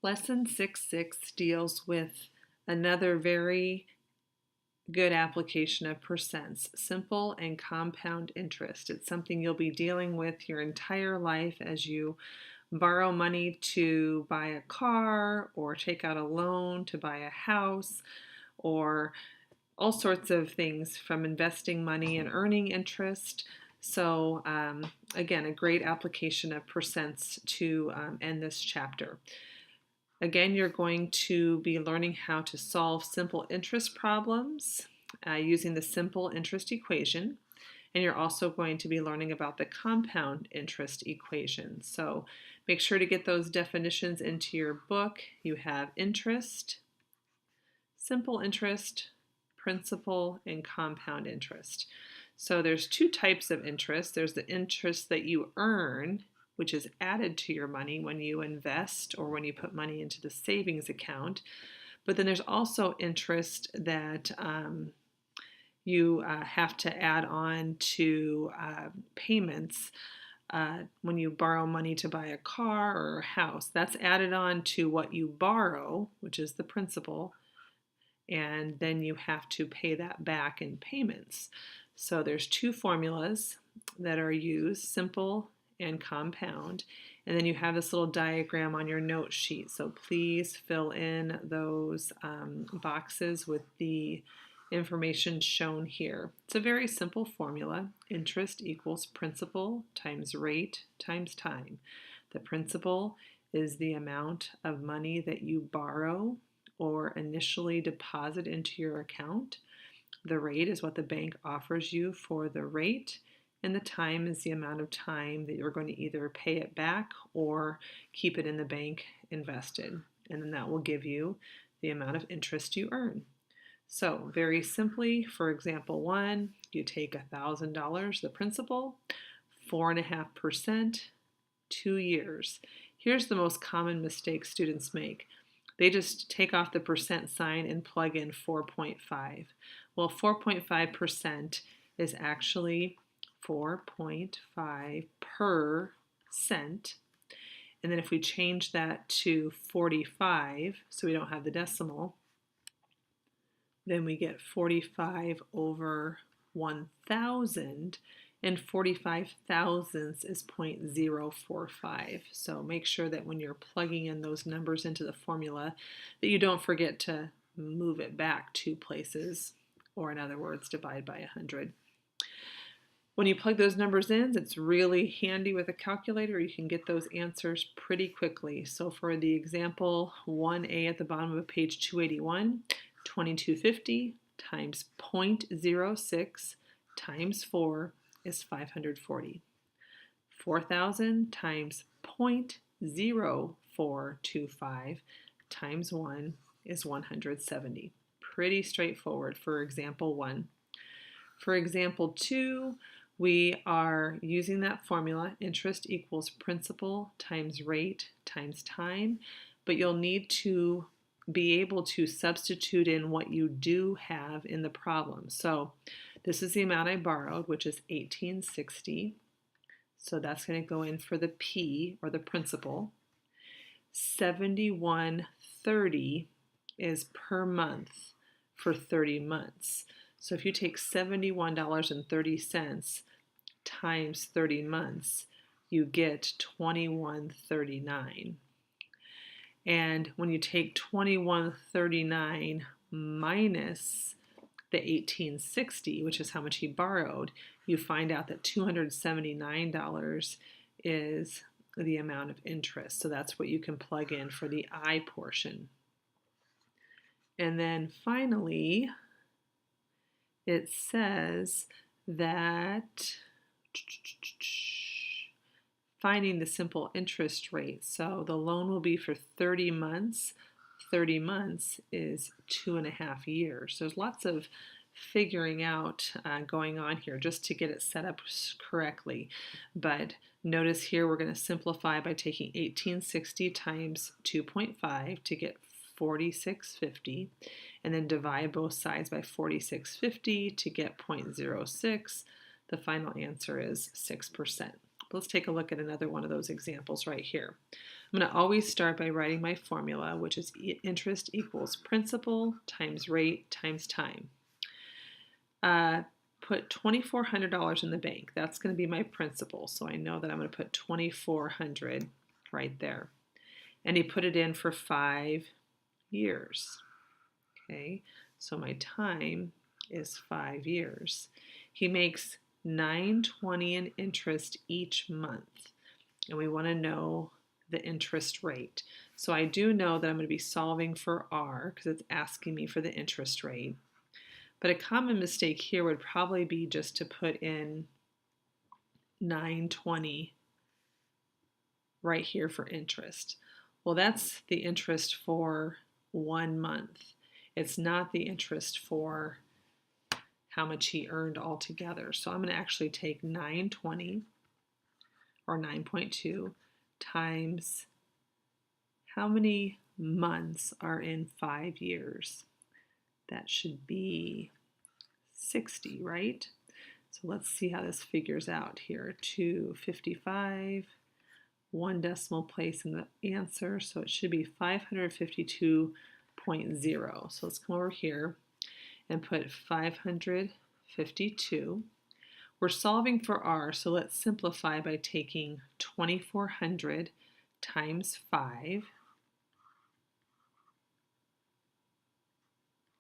Lesson 6.6 deals with another very good application of percents, simple and compound interest. It's something you'll be dealing with your entire life as you borrow money to buy a car or take out a loan to buy a house or all sorts of things from investing money and earning interest. So again, a great application of percents to end this chapter. Again, you're going to be learning how to solve simple interest problems using the simple interest equation. And you're also going to be learning about the compound interest equation. So make sure to get those definitions into your book. You have interest, simple interest, principal, and compound interest. So there's two types of interest. There's the interest that you earn, which is added to your money when you invest or when you put money into the savings account. But then there's also interest that you have to add on to payments when you borrow money to buy a car or a house. That's added on to what you borrow, which is the principal, and then you have to pay that back in payments. So there's two formulas that are used, simple and compound. And then you have this little diagram on your note sheet. So please fill in those boxes with the information shown here. It's a very simple formula. Interest equals principal times rate times time. The principal is the amount of money that you borrow or initially deposit into your account. The rate is what the bank offers you for the rate, and the time is the amount of time that you're going to either pay it back or keep it in the bank invested. And then that will give you the amount of interest you earn. So very simply, for example 1, you take $1,000, the principal, 4.5%, 2 years. Here's the most common mistake students make. They just take off the percent sign and plug in 4.5. Well, 4.5% is actually 4.5%. And then if we change that to 45, so we don't have the decimal, then we get 45 over 1,000, and 45 thousandths is 0.045. So make sure that when you're plugging in those numbers into the formula that you don't forget to move it back 2 places, or in other words, divide by 100. When you plug those numbers in, it's really handy with a calculator. You can get those answers pretty quickly. So for the example 1A at the bottom of page 281, 2250 times 0.06 times 4 is 540. 4,000 times 0.0425 times 1 is 170. Pretty straightforward for example 1. For example 2, we are using that formula, interest equals principal times rate times time, but you'll need to be able to substitute in what you do have in the problem. So this is the amount I borrowed, which is $1,860. So that's going to go in for the P, or the principal. $71.30 is per month for 30 months. So if you take $71.30 times 30 months, you get $21.39. And when you take $21.39 minus the $1,860, which is how much he borrowed, you find out that $279 is the amount of interest. So that's what you can plug in for the I portion. And then finally, it says that finding the simple interest rate. So the loan will be for 30 months. 30 months is 2.5 years. So there's lots of figuring out going on here just to get it set up correctly. But notice here we're going to simplify by taking 1860 times 2.5 to get 4650, and then divide both sides by 4650 to get 0.06. The final answer is 6%. Let's take a look at another one of those examples right here. I'm going to always start by writing my formula, which is interest equals principal times rate times time. Put $2,400 in the bank. That's going to be my principal, so I know that I'm going to put $2,400 right there. And he put it in for 5 years. Okay, so my time is 5 years. He makes $9.20 in interest each month, and we want to know the interest rate. So I do know that I'm going to be solving for R because it's asking me for the interest rate. But a common mistake here would probably be just to put in $9.20 right here for interest. Well, that's the interest for 1 month. It's not the interest for how much he earned altogether. So I'm going to actually take 9.20 or 9.2 times how many months are in 5 years. That should be 60, right? So let's see how this figures out here. 255, 1 decimal place in the answer, so it should be 552.0. So let's come over here and put 552. We're solving for R, so let's simplify by taking 2,400 times 5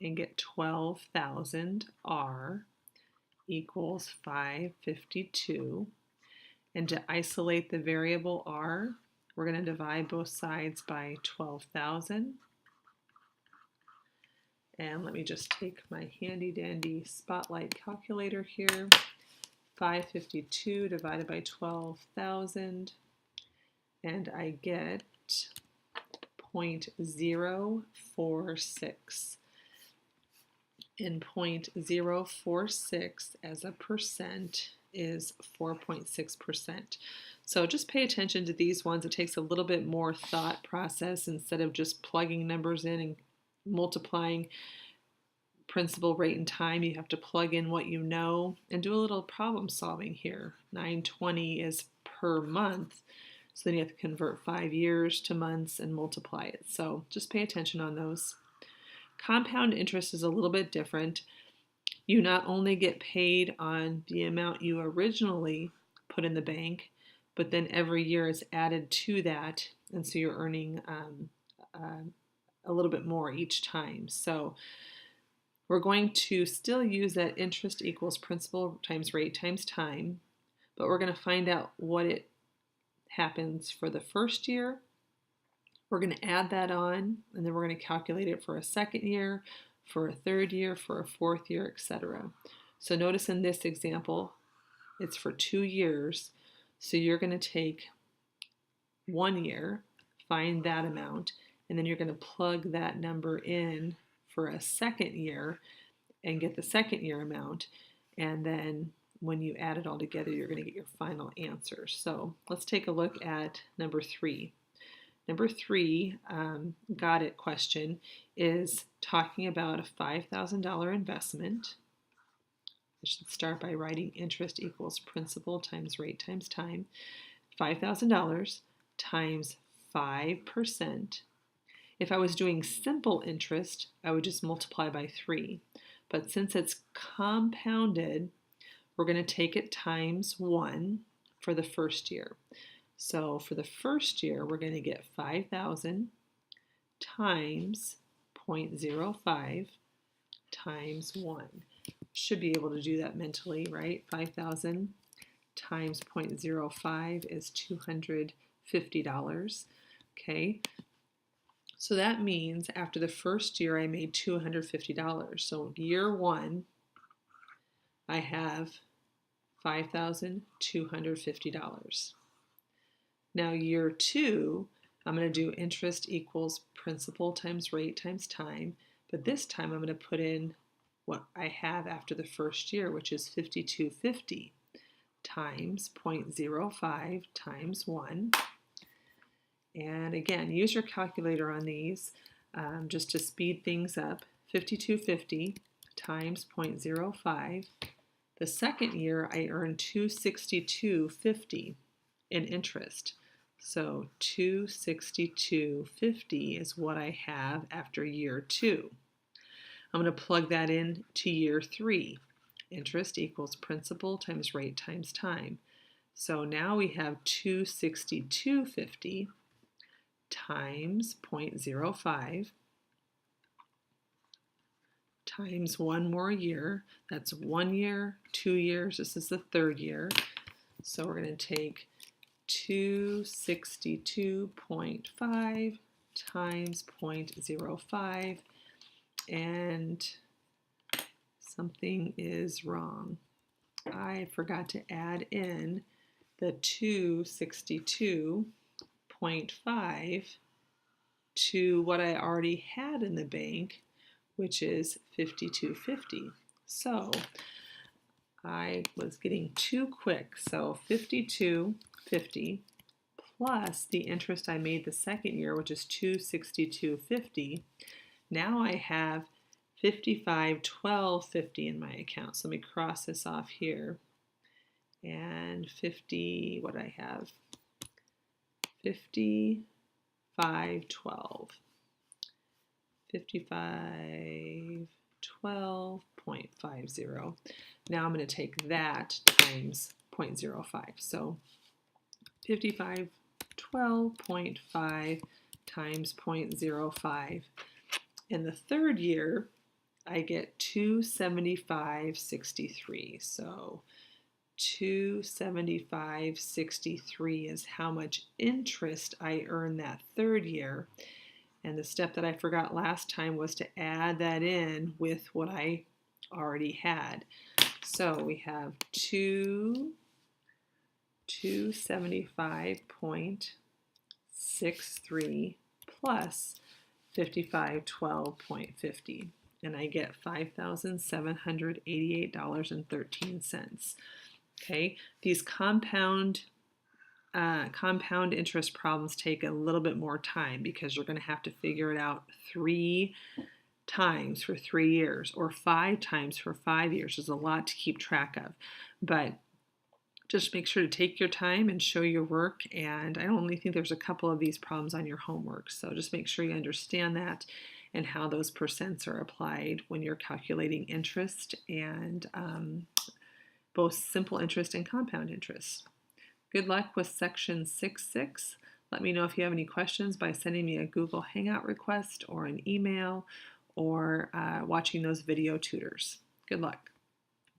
and get 12,000 R equals 552. And to isolate the variable R, we're going to divide both sides by 12,000. And let me just take my handy dandy Spotlight calculator here. 552 divided by 12,000, and I get 0.046. And 0.046 as a percent is 4.6%. So just pay attention to these ones. It takes a little bit more thought process instead of just plugging numbers in and multiplying principal, rate, and time. You have to plug in what you know and do a little problem solving here. 920 is per month, so then you have to convert 5 years to months and multiply it. So just pay attention on those. Compound interest is a little bit different. You not only get paid on the amount you originally put in the bank, but then every year is added to that, and so you're earning a little bit more each time. So we're going to still use that interest equals principal times rate times time, but we're going to find out what it happens for the first year. We're going to add that on, and then we're going to calculate it for a second year, for a third year, for a fourth year, etc. So notice in this example, it's for 2 years. So you're going to take 1 year, find that amount, and then you're going to plug that number in for a second year and get the second year amount. And then when you add it all together, you're going to get your final answer. So let's take a look at number 3. Number 3, got it question, is talking about a $5,000 investment. I should start by writing interest equals principal times rate times time. $5,000 times 5%. If I was doing simple interest, I would just multiply by 3. But since it's compounded, we're going to take it times 1 for the first year. So for the first year, we're going to get 5,000 times 0.05 times 1. Should be able to do that mentally, right? 5,000 times 0.05 is $250. Okay. So that means after the first year, I made $250. So year 1, I have $5,250. Now year 2, I'm going to do interest equals principal times rate times time, but this time I'm going to put in what I have after the first year, which is $5,250 times 0.05 times 1. And again, use your calculator on these just to speed things up. 5,250 times 0.05. The second year, I earned $262.50. in interest. So 262.50 is what I have after year 2. I'm going to plug that in to year 3. Interest equals principal times rate times time. So now we have 262.50 times 0.05 times 1 more year. That's 1 year, 2 years. This is the 3rd year. So we're going to take 262.5 times 0.05, and something is wrong. I forgot to add in the 262.5 to what I already had in the bank, which is 52.50. So I was getting too quick. So 52.50 plus the interest I made the 2nd year, which is 262.50. Now I have 55.12.50 in my account. So let me cross this off here. And 50, what do I have? 55.12. 55.12.50. Now I'm going to take that times 0.05. So 55.12.5 times 0.05. In the 3rd year, I get 275.63. So 275.63 is how much interest I earned that 3rd year. And the step that I forgot last time was to add that in with what I already had. So we have 275.63 plus 55.12.50, and I get $5,788.13. Okay, these compound interest problems take a little bit more time because you're going to have to figure it out 3 times for 3 years or 5 times for 5 years. There's a lot to keep track of, but just make sure to take your time and show your work. And I only think there's a couple of these problems on your homework, so just make sure you understand that and how those percents are applied when you're calculating interest, and both simple interest and compound interest. Good luck with section 6.6. Let me know if you have any questions by sending me a Google Hangout request or an email, or watching those video tutors. Good luck.